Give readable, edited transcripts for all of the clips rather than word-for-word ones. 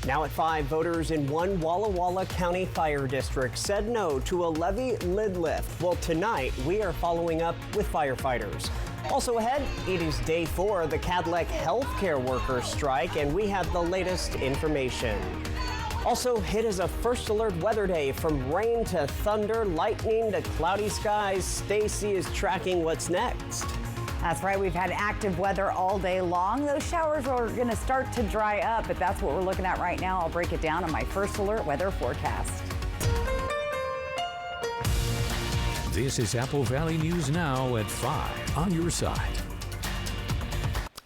Now at 5, voters in one Walla Walla County Fire District said no to a levee lid lift. Well, tonight we are following up with firefighters. Also ahead, it is day 4 of the Cadillac healthcare workers strike, and we have the latest information. Also, it is a first alert weather day. From rain to thunder, lightning to cloudy skies, Stacy is tracking what's next. That's right. We've had active weather all day long. Those showers are going to start to dry up, but that's what we're looking at right now. I'll break it down on my first alert weather forecast. This is Apple Valley News Now at 5 on your side.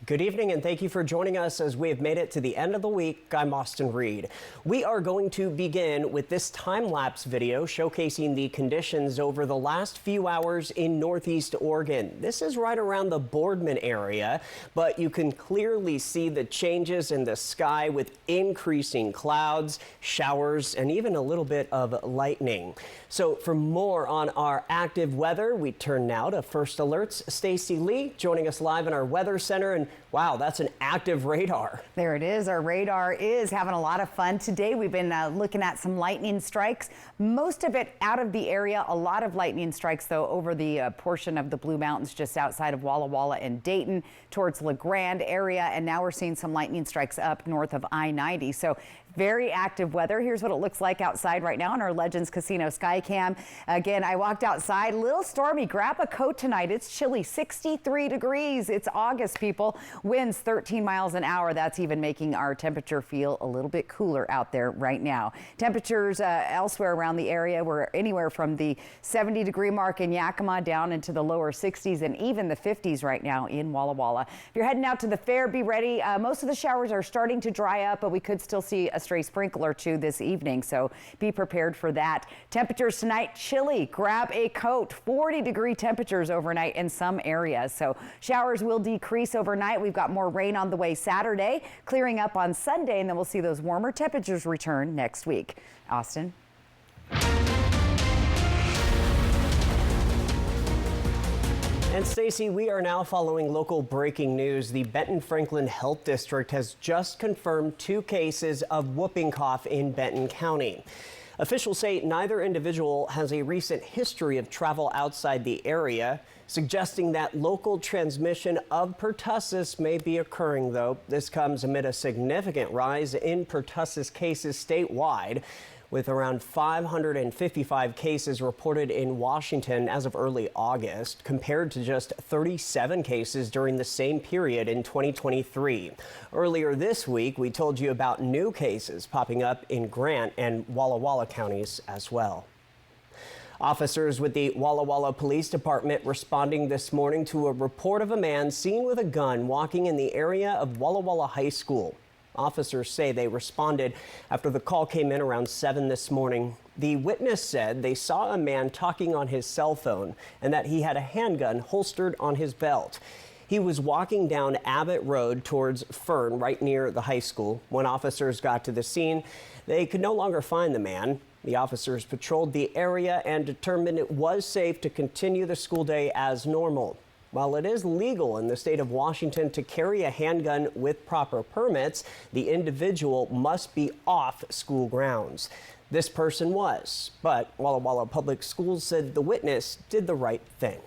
Good evening, and thank you for joining us as we have made it to the end of the week. I'm Austin Reed. We are going to begin with this time-lapse video showcasing the conditions over the last few hours in Northeast Oregon. This is right around the Boardman area, but you can clearly see the changes in the sky with increasing clouds, showers, and even a little bit of lightning. So for more on our active weather, we turn now to First Alert's Stacy Lee joining us live in our weather center. And wow, that's an active radar. There it is. Our radar is having a lot of fun today. We've been looking at some lightning strikes, most of it out of the area. A lot of lightning strikes, though, over the portion of the Blue Mountains just outside of Walla Walla and Dayton towards La Grande area. And now we're seeing some lightning strikes up north of I-90. So very active weather. Here's what it looks like outside right now on our Legends Casino sky cam. Again, I walked outside, a little stormy. Grab a coat tonight. It's chilly, 63 degrees. It's August, people. Winds 13 miles an hour. That's even making our temperature feel a little bit cooler out there right now. Temperatures elsewhere around the area were anywhere from the 70-degree mark in Yakima down into the lower 60s and even the 50s right now in Walla Walla. If you're heading out to the fair, be ready. Most of the showers are starting to dry up, but we could still see a stray sprinkle or two this evening, so be prepared for that. Temperatures tonight, chilly. Grab a coat. 40-degree temperatures overnight in some areas, so showers will decrease overnight. We've got more rain on the way Saturday, clearing up on Sunday, and then we'll see those warmer temperatures return next week. Austin? And Stacy, we are now following local breaking news. The Benton Franklin Health District has just confirmed 2 cases of whooping cough in Benton County. Officials say neither individual has a recent history of travel outside the area, suggesting that local transmission of pertussis may be occurring, though. This comes amid a significant rise in pertussis cases statewide, with around 555 cases reported in Washington as of early August, compared to just 37 cases during the same period in 2023. Earlier this week, we told you about new cases popping up in Grant and Walla Walla counties as well. Officers with the Walla Walla Police Department responding this morning to a report of a man seen with a gun walking in the area of Walla Walla High School. Officers say they responded after the call came in around 7 this morning. The witness said they saw a man talking on his cell phone and that he had a handgun holstered on his belt. He was walking down Abbott Road towards Fern, right near the high school. When officers got to the scene, they could no longer find the man. The officers patrolled the area and determined it was safe to continue the school day as normal. While it is legal in the state of Washington to carry a handgun with proper permits, the individual must be off school grounds. This person was, but Walla Walla Public Schools said the witness did the right thing.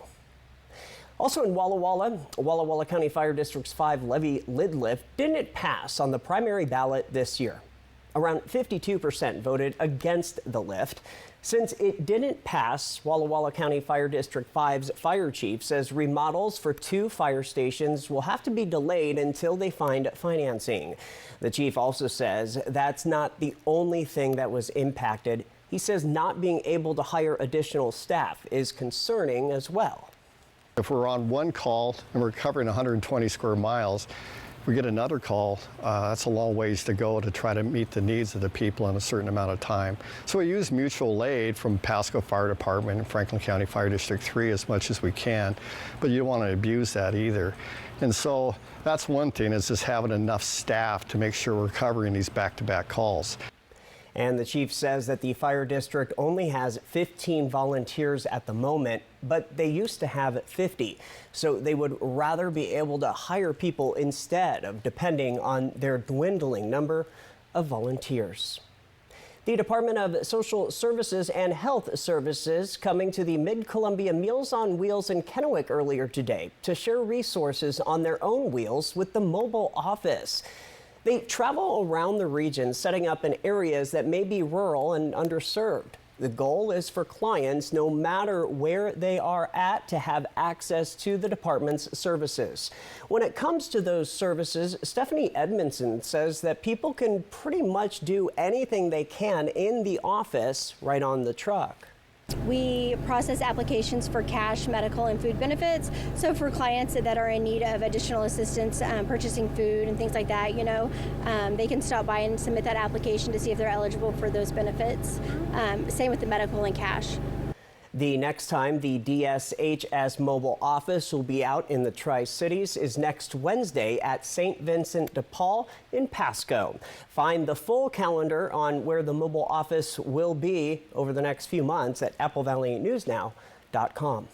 Also in Walla Walla County Fire District's 5 levee lid lift didn't pass on the primary ballot this year. Around 52% voted against the lift. Since it didn't pass, Walla Walla County Fire District 5's fire chief says remodels for 2 fire stations will have to be delayed until they find financing. The chief also says that's not the only thing that was impacted. He says not being able to hire additional staff is concerning as well. If we're on one call and we're covering 120 square miles, we get another call, that's a long ways to go to try to meet the needs of the people in a certain amount of time. So we use mutual aid from Pasco Fire Department and Franklin County Fire District 3 as much as we can, but you don't want to abuse that either. And so that's one thing, is just having enough staff to make sure we're covering these back-to-back calls. And the chief says that the fire district only has 15 volunteers at the moment, but they used to have 50. So they would rather be able to hire people instead of depending on their dwindling number of volunteers. The Department of Social Services and Health Services coming to the Mid-Columbia Meals on Wheels in Kennewick earlier today to share resources on their own wheels with the mobile office. They travel around the region, setting up in areas that may be rural and underserved. The goal is for clients, no matter where they are at, to have access to the department's services. When it comes to those services, Stephanie Edmondson says that people can pretty much do anything they can in the office right on the truck. We process applications for cash, medical, and food benefits. So for clients that are in need of additional assistance purchasing food and things like that, they can stop by and submit that application to see if they're eligible for those benefits. Same with the medical and cash. The next time the DSHS mobile office will be out in the Tri-Cities is next Wednesday at St. Vincent de Paul in Pasco. Find the full calendar on where the mobile office will be over the next few months at applevalleynewsnow.com.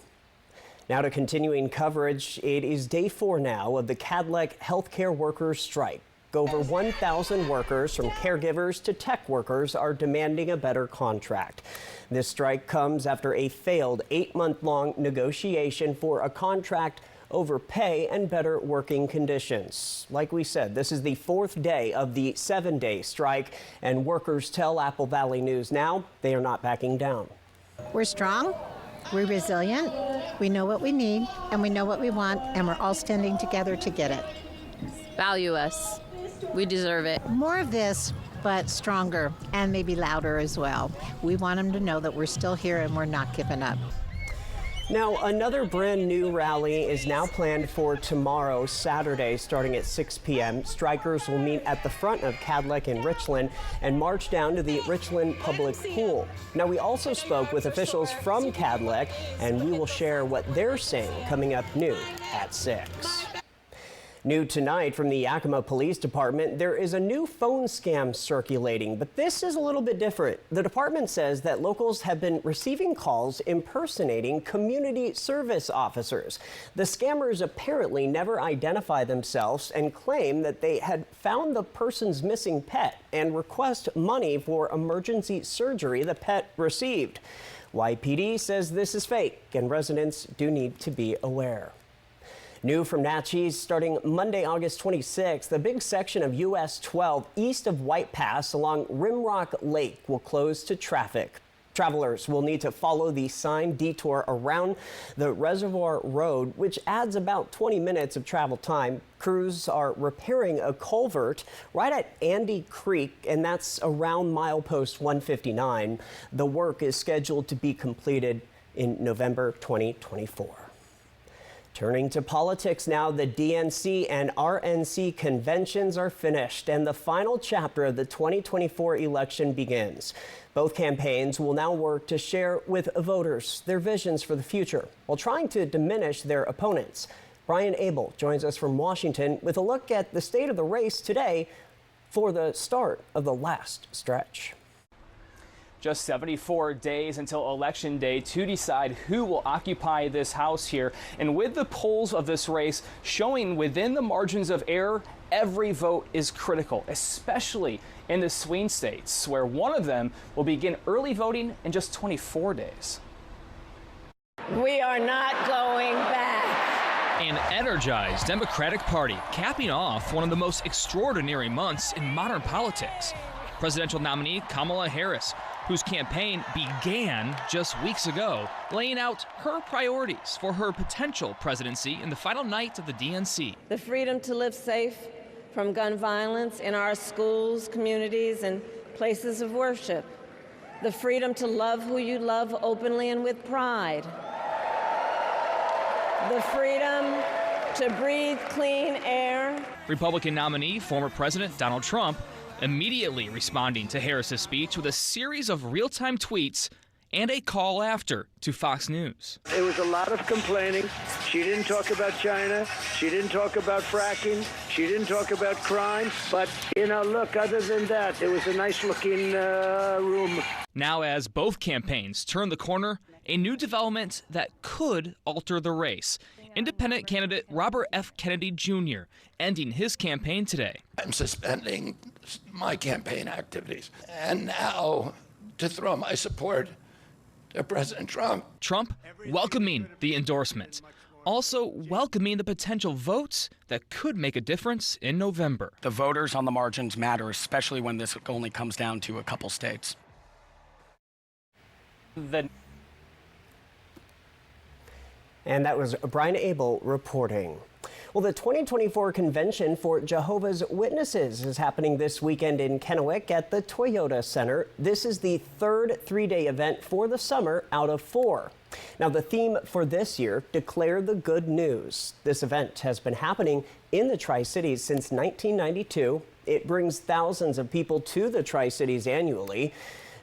Now to continuing coverage, it is day 4 now of the Cadillac healthcare workers strike. Over 1,000 workers, from caregivers to tech workers, are demanding a better contract. This strike comes after a failed 8-month-long negotiation for a contract over pay and better working conditions. Like we said, this is the 4th day of the 7-day strike, and workers tell Apple Valley News Now they are not backing down. We're strong, we're resilient, we know what we need, and we know what we want, and we're all standing together to get it. Value us. We deserve it. More of this, but stronger and maybe louder as well. We want them to know that we're still here and we're not giving up. Now, another brand new rally is now planned for tomorrow, Saturday, starting at 6 p.m. Strikers will meet at the front of Cadillac in Richland and march down to the Richland Public Pool. Now, we also spoke with officials from Cadillac, and we will share what they're saying coming up new at 6. New tonight from the Yakima Police Department, there is a new phone scam circulating, but this is a little bit different. The department says that locals have been receiving calls impersonating community service officers. The scammers apparently never identify themselves and claim that they had found the person's missing pet and request money for emergency surgery the pet received. YPD says this is fake, and residents do need to be aware. New from Natchez, starting Monday, August 26th, the big section of US 12 east of White Pass along Rimrock Lake will close to traffic. Travelers will need to follow the signed detour around the Reservoir Road, which adds about 20 minutes of travel time. Crews are repairing a culvert right at Andy Creek, and that's around milepost 159. The work is scheduled to be completed in November 2024. Turning to politics now, the DNC and RNC conventions are finished and the final chapter of the 2024 election begins. Both campaigns will now work to share with voters their visions for the future while trying to diminish their opponents. Brian Abel joins us from Washington with a look at the state of the race today for the start of the last stretch. Just 74 days until Election Day to decide who will occupy this House here. And with the polls of this race showing within the margins of error, every vote is critical, especially in the swing states, where one of them will begin early voting in just 24 days. We are not going back. An energized Democratic Party capping off one of the most extraordinary months in modern politics. Presidential nominee Kamala Harris, whose campaign began just weeks ago, laying out her priorities for her potential presidency in the final night of the DNC. The freedom to live safe from gun violence in our schools, communities, and places of worship. The freedom to love who you love openly and with pride. The freedom to breathe clean air. Republican nominee, former President Donald Trump, immediately responding to Harris's speech with a series of real-time tweets and a call after to Fox News. It was a lot of complaining. She didn't talk about China. She didn't talk about fracking. She didn't talk about crime. But, look, other than that, it was a nice-looking room. Now, as both campaigns turn the corner, a new development that could alter the race. Independent candidate Robert F. Kennedy Jr. ending his campaign today. I'm suspending my campaign activities, and now to throw my support to President Trump. Trump welcoming the endorsement, also welcoming the potential votes that could make a difference in November. The voters on the margins matter, especially when this only comes down to a couple states. And that was Brian Abel reporting. Well, the 2024 convention for Jehovah's Witnesses is happening this weekend in Kennewick at the Toyota Center. This is the third three-day event for the summer out of 4. Now, the theme for this year, Declare the Good News. This event has been happening in the Tri-Cities since 1992. It brings thousands of people to the Tri-Cities annually.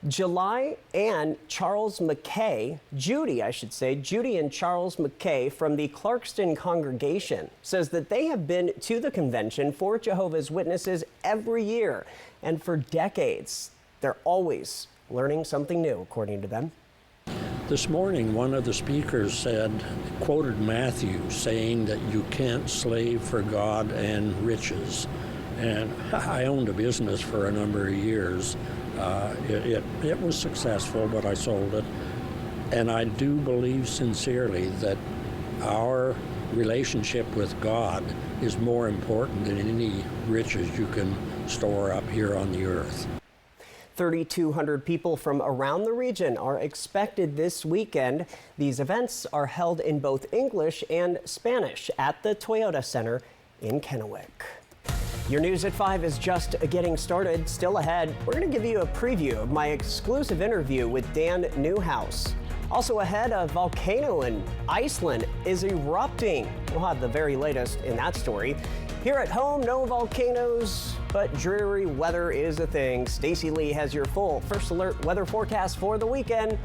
Judy and Charles McKay from the Clarkston congregation says that they have been to the convention for Jehovah's Witnesses every year. And for decades, they're always learning something new, according to them. This morning, one of the speakers quoted Matthew saying that you can't slave for God and riches. And I owned a business for a number of years. It was successful, but I sold it. And I do believe sincerely that our relationship with God is more important than any riches you can store up here on the earth. 3,200 people from around the region are expected this weekend. These events are held in both English and Spanish at the Toyota Center in Kennewick. Your News at 5 is just getting started. Still ahead, we're going to give you a preview of my exclusive interview with Dan Newhouse. Also ahead, a volcano in Iceland is erupting. We'll have the very latest in that story. Here at home, no volcanoes, but dreary weather is a thing. Stacy Lee has your full First Alert weather forecast for the weekend.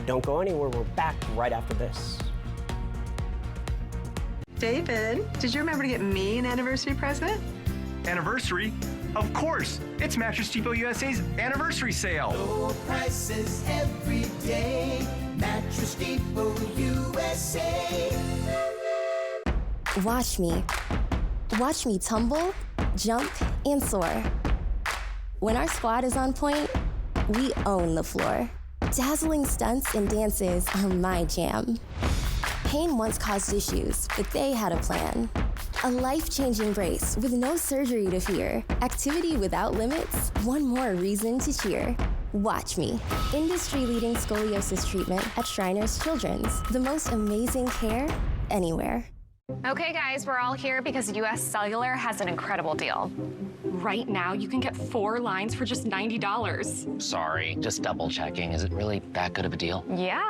Don't go anywhere. We're back right after this. David, did you remember to get me an anniversary present? Anniversary? Of course! It's Mattress Depot USA's anniversary sale. Low prices every day. Mattress Depot USA. Watch me. Watch me tumble, jump, and soar. When our squad is on point, we own the floor. Dazzling stunts and dances are my jam. Pain once caused issues, but they had a plan. A life-changing brace with no surgery to fear. Activity without limits, one more reason to cheer. Watch me. Industry-leading scoliosis treatment at Shriners Children's. The most amazing care anywhere. Okay, guys, we're all here because US Cellular has an incredible deal. Right now, you can get 4 lines for just $90. Sorry, just double checking. Is it really that good of a deal? Yeah.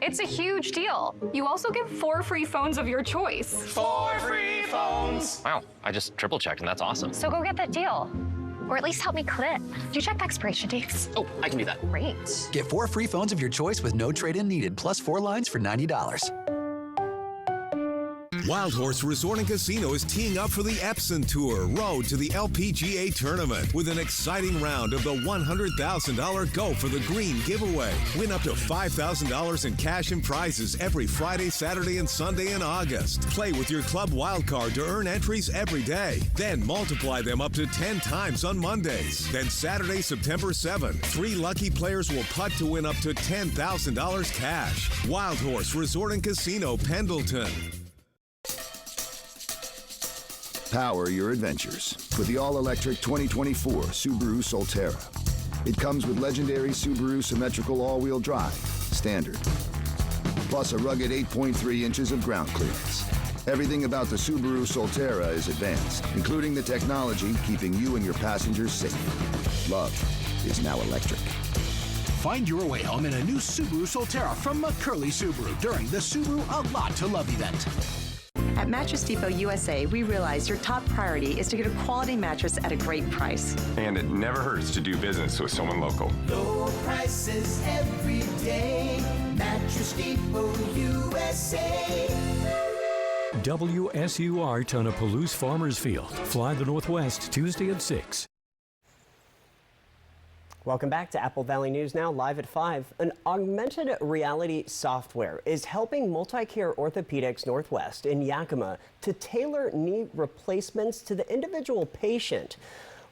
It's a huge deal. You also get 4 free phones of your choice. 4 free phones! Wow, I just triple checked and that's awesome. So go get that deal. Or at least help me clip. Do you check the expiration dates? Oh, I can do that. Great. Get 4 free phones of your choice with no trade-in needed, plus 4 lines for $90. Wild Horse Resort and Casino is teeing up for the Epson Tour Road to the LPGA Tournament with an exciting round of the $100,000 Go for the Green giveaway. Win up to $5,000 in cash and prizes every Friday, Saturday, and Sunday in August. Play with your club wildcard to earn entries every day. Then multiply them up to 10 times on Mondays. Then Saturday, September 7th, 3 lucky players will putt to win up to $10,000 cash. Wild Horse Resort and Casino, Pendleton. Power your adventures with the all-electric 2024 Subaru Solterra. It comes with legendary Subaru symmetrical all-wheel drive, standard, plus a rugged 8.3 inches of ground clearance. Everything about the Subaru Solterra is advanced, including the technology keeping you and your passengers safe. Love is now electric. Find your way home in a new Subaru Solterra from McCurley Subaru during the Subaru A Lot to Love event. At Mattress Depot USA, we realize your top priority is to get a quality mattress at a great price. And it never hurts to do business with someone local. Low prices every day. Mattress Depot USA. WSUR Tonapalooza Farmers Field. Fly the Northwest Tuesday at 6. Welcome back to Apple Valley News Now, live at 5. An augmented reality software is helping Multicare Orthopedics Northwest in Yakima to tailor knee replacements to the individual patient.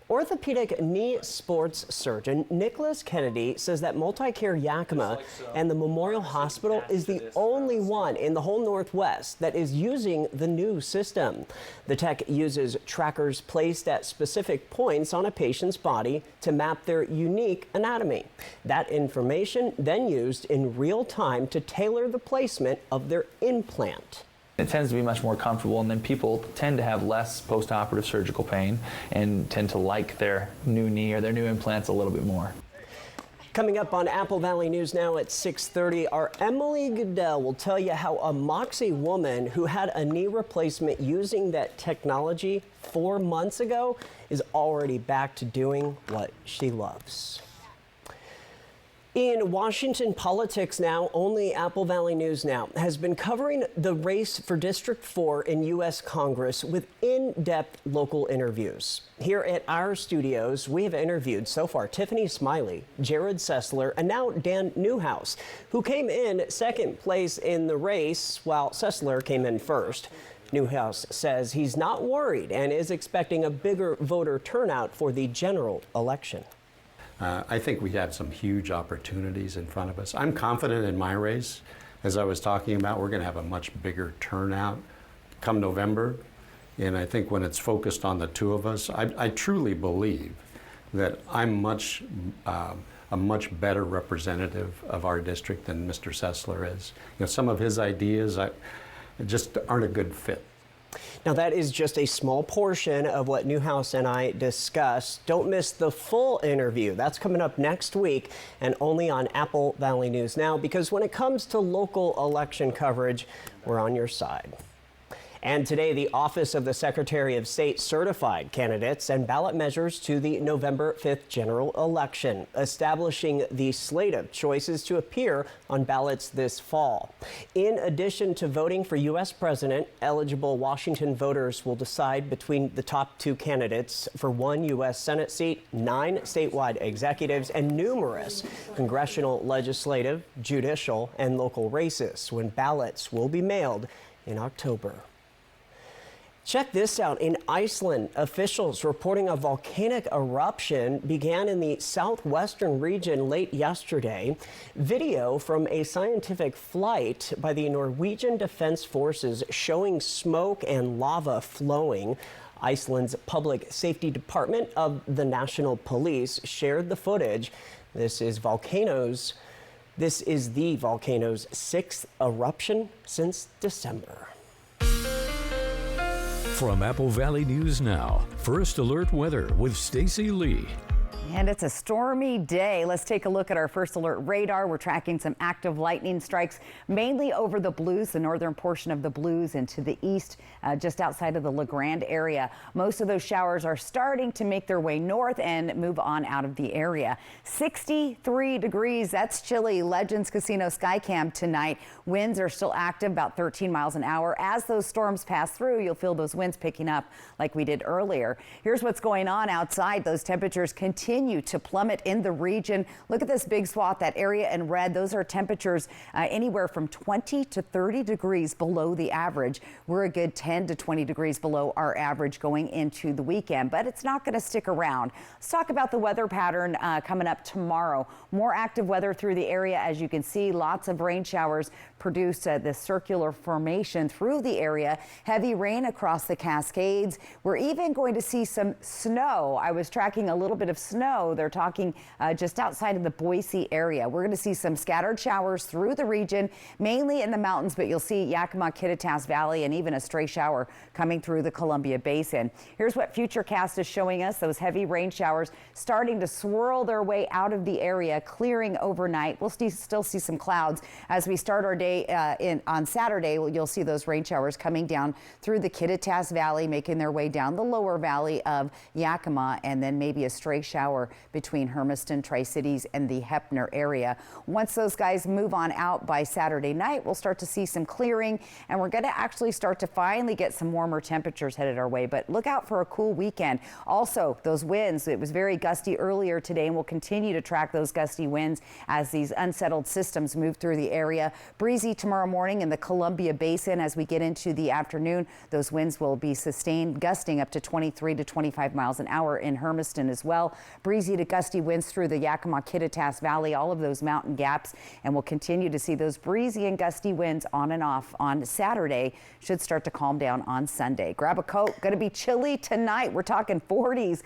Orthopedic knee sports surgeon Nicholas Kennedy says that Multicare Yakima and the Memorial Hospital is the only one in the whole Northwest that is using the new system. The tech uses trackers placed at specific points on a patient's body to map their unique anatomy. That information then used in real time to tailor the placement of their implant. It tends to be much more comfortable, and then people tend to have less post-operative surgical pain and tend to like their new knee or their new implants a little bit more. Coming up on Apple Valley News Now at 6:30, our Emily Goodell will tell you how a Moxie woman who had a knee replacement using that technology 4 months ago is already back to doing what she loves. In Washington politics now, only Apple Valley News Now has been covering the race for District 4 in U.S. Congress with in-depth local interviews. Here at our studios, we have interviewed so far Tiffany Smiley, Jared Sessler, and now Dan Newhouse, who came in second place in the race while Sessler came in first. Newhouse says he's not worried and is expecting a bigger voter turnout for the general election. I think we have some huge opportunities in front of us. I'm confident in my race. As I was talking about, we're going to have a much bigger turnout come November. And I think when it's focused on the two of us, I truly believe that I'm a much better representative of our district than Mr. Sessler is. You know, some of his ideas just aren't a good fit. Now, that is just a small portion of what Newhouse and I discussed. Don't miss the full interview. That's coming up next week and only on Apple Valley News Now, because when it comes to local election coverage, we're on your side. And today, the Office of the Secretary of State certified candidates and ballot measures to the November 5th general election, establishing the slate of choices to appear on ballots this fall. In addition to voting for U.S. president, eligible Washington voters will decide between the top two candidates for one U.S. Senate seat, 9 statewide executives, and numerous congressional, legislative, judicial, and local races when ballots will be mailed in October. Check this out. In Iceland, officials reporting a volcanic eruption began in the southwestern region late yesterday. Video from a scientific flight by the Norwegian Defense Forces showing smoke and lava flowing. Iceland's Public Safety Department of the National Police shared the footage. This is the volcano's 6th eruption since December. From Apple Valley News Now, First Alert Weather with Stacy Lee. And it's a stormy day. Let's take a look at our first alert radar. We're tracking some active lightning strikes, mainly over the Blues, the northern portion of the Blues, and to the east, just outside of the La Grande area. Most of those showers are starting to make their way north and move on out of the area. 63 degrees, that's chilly. Legends Casino Skycam tonight. Winds are still active, about 13 miles an hour. As those storms pass through, you'll feel those winds picking up like we did earlier. Here's what's going on outside. Those temperatures continue to plummet in the region. Look at this big swath, that area in red. Those are temperatures anywhere from 20 to 30 degrees below the average. We're a good 10 to 20 degrees below our average going into the weekend, but it's not going to stick around. Let's talk about the weather pattern coming up tomorrow. More active weather through the area. As you can see, lots of rain showers produce this circular formation through the area. Heavy rain across the Cascades. We're even going to see some snow. I was tracking a little bit of snow. They're talking just outside of the Boise area. We're going to see some scattered showers through the region, mainly in the mountains, but you'll see Yakima, Kittitas Valley, and even a stray shower coming through the Columbia Basin. Here's what Futurecast is showing us. Those heavy rain showers starting to swirl their way out of the area, clearing overnight. We'll still see some clouds as we start our day on Saturday. You'll see those rain showers coming down through the Kittitas Valley, making their way down the lower valley of Yakima, and then maybe a stray shower hour between Hermiston, Tri-Cities, and the Heppner area. Once those guys move on out by Saturday night, we'll start to see some clearing, and we're going to actually start to finally get some warmer temperatures headed our way. But look out for a cool weekend. Also, those winds, it was very gusty earlier today, and we'll continue to track those gusty winds as these unsettled systems move through the area. Breezy tomorrow morning in the Columbia Basin. As we get into the afternoon, those winds will be sustained, gusting up to 23 to 25 miles an hour in Hermiston as well. Breezy to gusty winds through the Yakima-Kittitas Valley, all of those mountain gaps, and we'll continue to see those breezy and gusty winds on and off on Saturday. Should start to calm down on Sunday. Grab a coat. Going to be chilly tonight. We're talking 40s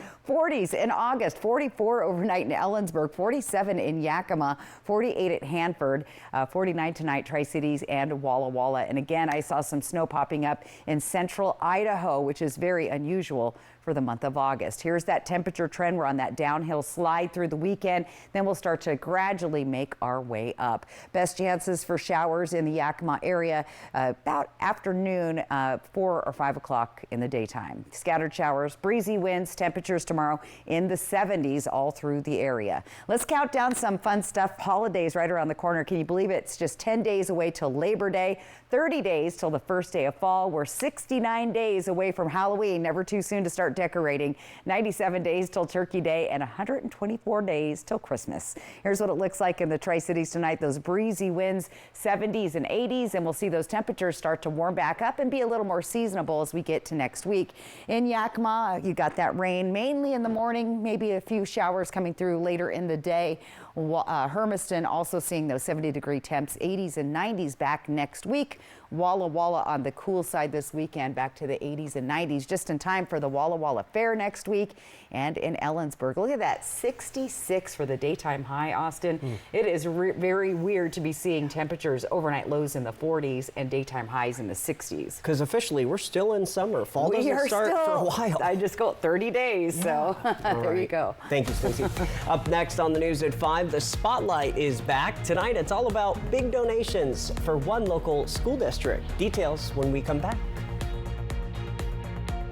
in August, 44 overnight in Ellensburg, 47 in Yakima, 48 at Hanford, 49 tonight, Tri-Cities and Walla Walla. And again, I saw some snow popping up in central Idaho, which is very unusual for the month of August. Here's that temperature trend. We're on that downhill slide through the weekend. Then we'll start to gradually make our way up. Best chances for showers in the Yakima area about afternoon, 4 or 5 o'clock in the daytime. Scattered showers, breezy winds, temperatures tomorrow in the 70s all through the area. Let's count down some fun stuff. Holidays right around the corner. Can you believe it? It's just 10 days away till Labor Day, 30 days till the first day of fall. We're 69 days away from Halloween. Never too soon to start decorating. 97 days till Turkey Day and 124 days till Christmas. Here's what it looks like in the Tri-Cities tonight. Those breezy winds, 70s and 80s, and we'll see those temperatures start to warm back up and be a little more seasonable as we get to next week. In Yakima, you got that rain mainly in the morning, maybe a few showers coming through later in the day. Hermiston also seeing those 70-degree temps, 80s and 90s back next week. Walla Walla on the cool side this weekend, back to the 80s and 90s, just in time for the Walla Walla Fair next week. And in Ellensburg, look at that, 66 for the daytime high, Austin. It is very weird to be seeing temperatures overnight lows in the 40s and daytime highs in the 60s. Because officially, we're still in summer. Fall doesn't start for a while. I just go 30 days, so there you go. Thank you, Stacey. Up next on the news at 5, the Spotlight is back. Tonight, it's all about big donations for one local school district. Details when we come back.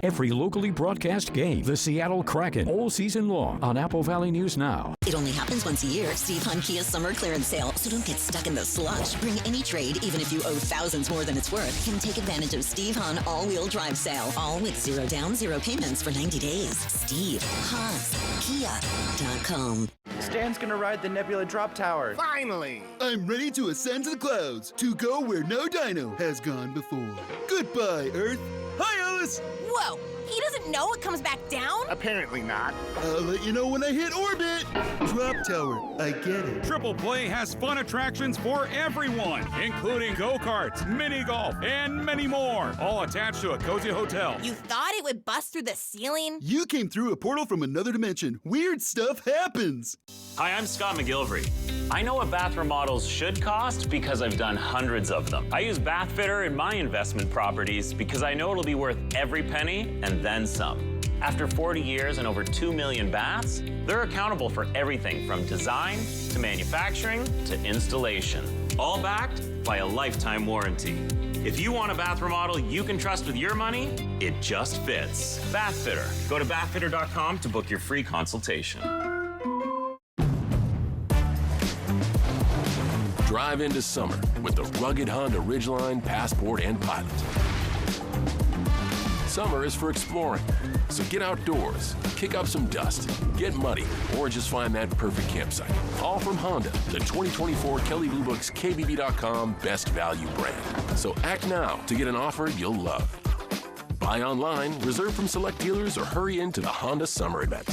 Every locally broadcast game, the Seattle Kraken, all season long on Apple Valley News Now. It only happens once a year. Steve Hunt Kia's summer clearance sale. So don't get stuck in the slush. Bring any trade, even if you owe thousands more than it's worth. Can take advantage of Steve Hunt all-wheel drive sale. All with 0 down, 0 payments for 90 days. Steve Hunt Kia.com. Stan's gonna ride the Nebula Drop Tower. Finally! I'm ready to ascend to the clouds, to go where no dino has gone before. Goodbye, Earth. Hi, Alice! Whoa! He doesn't know it comes back down? Apparently not. I'll let you know when I hit orbit. Drop tower, I get it. Triple Play has fun attractions for everyone, including go-karts, mini golf, and many more, all attached to a cozy hotel. You thought it would bust through the ceiling? You came through a portal from another dimension. Weird stuff happens. Hi, I'm Scott McGilvery. I know what bath remodels should cost because I've done hundreds of them. I use Bathfitter in my investment properties because I know it'll be worth every penny and then some. After 40 years and over 2 million baths, they're accountable for everything from design to manufacturing to installation, all backed by a lifetime warranty. If you want a bath remodel you can trust with your money, it just fits. Bathfitter. Go to bathfitter.com to book your free consultation. Drive into summer with the rugged Honda Ridgeline, Passport, and Pilot. Summer is for exploring, so get outdoors, kick up some dust, get muddy, or just find that perfect campsite. All from Honda, the 2024 Kelley Blue Book's KBB.com Best Value brand. So act now to get an offer you'll love. Buy online, reserve from select dealers, or hurry into the Honda Summer Event.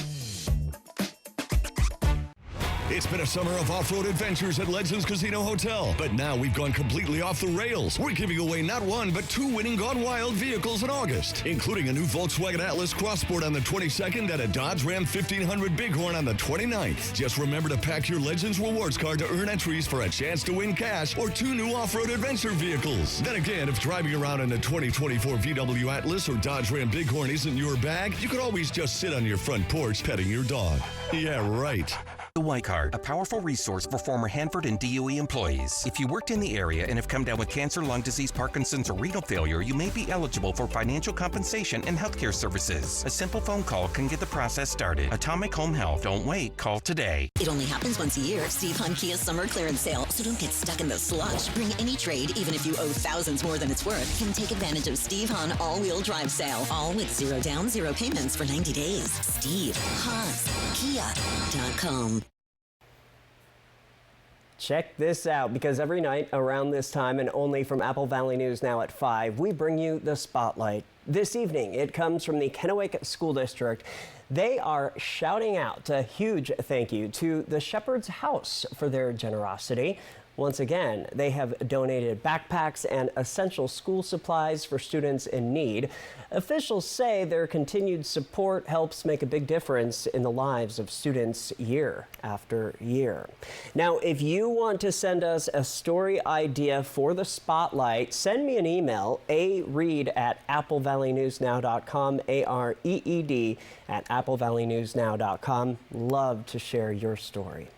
It's been a summer of off-road adventures at Legends Casino Hotel, but now we've gone completely off the rails. We're giving away not one, but 2 winning Gone Wild vehicles in August, including a new Volkswagen Atlas Crossport on the 22nd and a Dodge Ram 1500 Bighorn on the 29th. Just remember to pack your Legends Rewards card to earn entries for a chance to win cash or 2 new off-road adventure vehicles. Then again, if driving around in the 2024 VW Atlas or Dodge Ram Bighorn isn't your bag, you could always just sit on your front porch petting your dog. Yeah, right. The Y Card, a powerful resource for former Hanford and DOE employees. If you worked in the area and have come down with cancer, lung disease, Parkinson's, or renal failure, you may be eligible for financial compensation and healthcare services. A simple phone call can get the process started. Atomic Home Health. Don't wait. Call today. It only happens once a year. Steve Hunt Kia's summer clearance sale. So don't get stuck in the slush. Bring any trade, even if you owe thousands more than it's worth. Can take advantage of Steve Hunt all-wheel drive sale. All with 0 down, 0 payments for 90 days. SteveHuntKia.com. Check this out, because every night around this time and only from Apple Valley News Now at 5, we bring you the Spotlight. This evening, it comes from the Kennewick School District. They are shouting out a huge thank you to the Shepherd's House for their generosity. Once again, they have donated backpacks and essential school supplies for students in need. Officials say their continued support helps make a big difference in the lives of students year after year. Now, if you want to send us a story idea for the Spotlight, send me an email, areed@applevalleynewsnow.com, AREED@applevalleynewsnow.com. Love to share your story.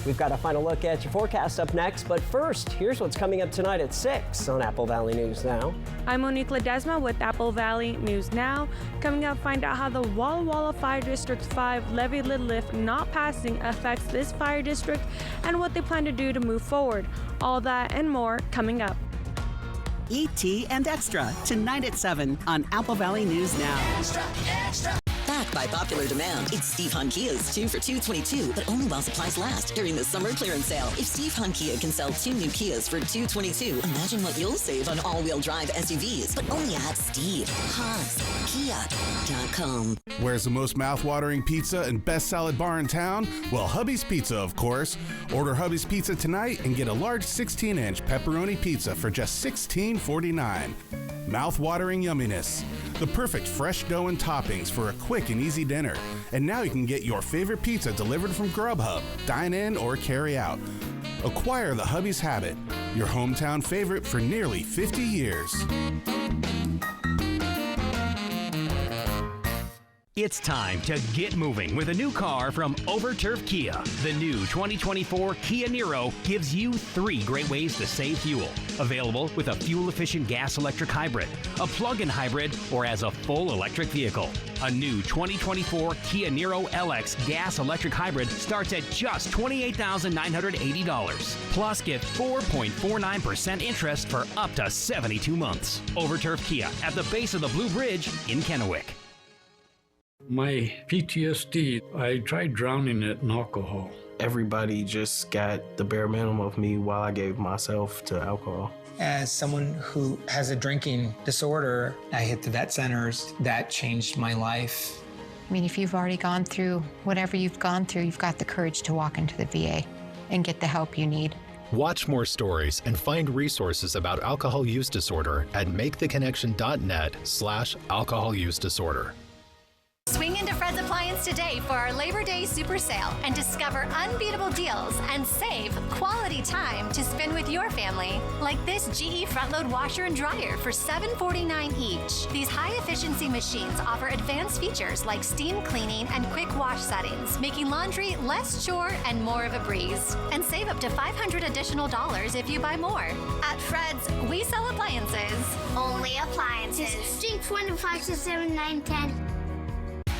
We've got a final look at your forecast up next, but first, here's what's coming up tonight at 6 on Apple Valley News Now. I'm Monique Ledesma with Apple Valley News Now. Coming up, find out how the Walla Walla Fire District 5 levee lid lift not passing affects this fire district and what they plan to do to move forward. All that and more coming up. ET and Extra, tonight at 7 on Apple Valley News Now. Extra, extra. Back by popular demand, it's Steve Hunt Kia's 2 for $222, but only while supplies last during the summer clearance sale. If Steve Hunt Kia can sell 2 new Kias for $222, imagine what you'll save on all-wheel drive SUVs, but only at SteveHuntKia.com. Where's the most mouth-watering pizza and best salad bar in town? Well, Hubby's Pizza, of course. Order Hubby's Pizza tonight and get a large 16-inch pepperoni pizza for just $16.49. Mouth-watering yumminess. The perfect fresh dough and toppings for a quick and easy dinner. And now you can get your favorite pizza delivered from Grubhub, dine in, or carry out. Acquire the Hubby's Habit, your hometown favorite for nearly 50 years. It's time to get moving with a new car from Overturf Kia. The new 2024 Kia Niro gives you 3 great ways to save fuel. Available with a fuel-efficient gas-electric hybrid, a plug-in hybrid, or as a full electric vehicle. A new 2024 Kia Niro LX gas-electric hybrid starts at just $28,980. Plus, get 4.49% interest for up to 72 months. Overturf Kia at the base of the Blue Bridge in Kennewick. My PTSD, I tried drowning it in alcohol. Everybody just got the bare minimum of me while I gave myself to alcohol. As someone who has a drinking disorder, I hit the vet centers. That changed my life. I mean, if you've already gone through whatever you've gone through, you've got the courage to walk into the VA and get the help you need. Watch more stories and find resources about alcohol use disorder at maketheconnection.net/alcohol use disorder. Swing into Fred's Appliance today for our Labor Day Super Sale and discover unbeatable deals and save quality time to spend with your family. Like this GE front-load washer and dryer for $7.49 each. These high-efficiency machines offer advanced features like steam cleaning and quick wash settings, making laundry less chore and more of a breeze. And save up to $500 additional if you buy more. At Fred's, we sell appliances. Only appliances. Drink 1 to 5 to 7, 9, 10.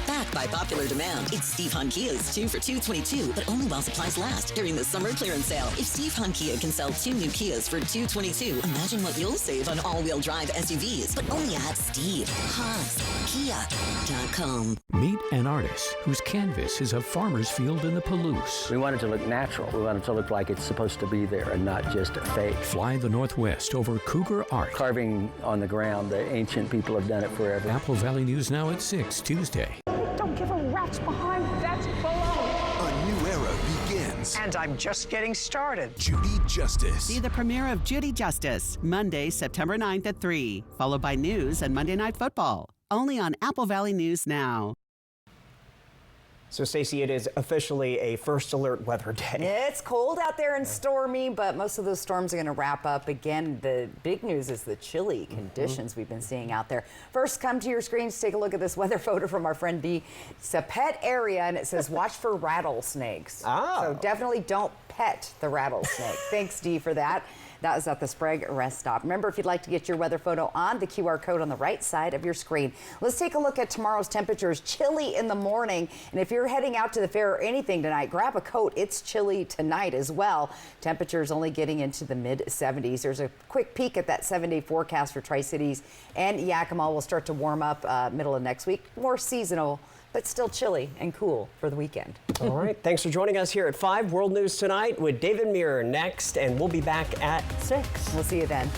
Back by popular demand, it's Steve Hunt Kia's 2 for $222, but only while supplies last during the summer clearance sale. If Steve Hunt Kia can sell 2 new Kias for $222, imagine what you'll save on all-wheel drive SUVs, but only at SteveHuntKia.com. Meet an artist whose canvas is a farmer's field in the Palouse. We want it to look natural. We want it to look like it's supposed to be there and not just a fake. Fly the Northwest over Cougar Art. Carving on the ground, the ancient people have done it forever. Apple Valley News Now at 6, Tuesday. Don't give a rat's behind, that's below. A new era begins. And I'm just getting started. Judy Justice. See the premiere of Judy Justice, Monday, September 9th at 3, followed by news and Monday Night Football. Only on Apple Valley News Now. So, Stacey, it is officially a first alert weather day. It's cold out there and stormy, but most of those storms are going to wrap up. Again, the big news is the chilly conditions we've been seeing out there. First, come to your screens, take a look at this weather photo from our friend Dee. It's a pet area, and it says watch for rattlesnakes. So definitely don't pet the rattlesnake. Thanks, Dee, for that. That was at the Sprague Rest Stop. Remember, if you'd like to get your weather photo on the QR code on the right side of your screen. Let's take a look at tomorrow's temperatures. Chilly in the morning, and if you're heading out to the fair or anything tonight, grab a coat. It's chilly tonight as well. Temperatures only getting into the mid-70s. There's a quick peek at that 7-day forecast for Tri-Cities and Yakima. Will start to warm up middle of next week. More seasonal, but still chilly and cool for the weekend. All right. Thanks for joining us here at 5 World News Tonight with David Muir next, and we'll be back at 6. We'll see you then.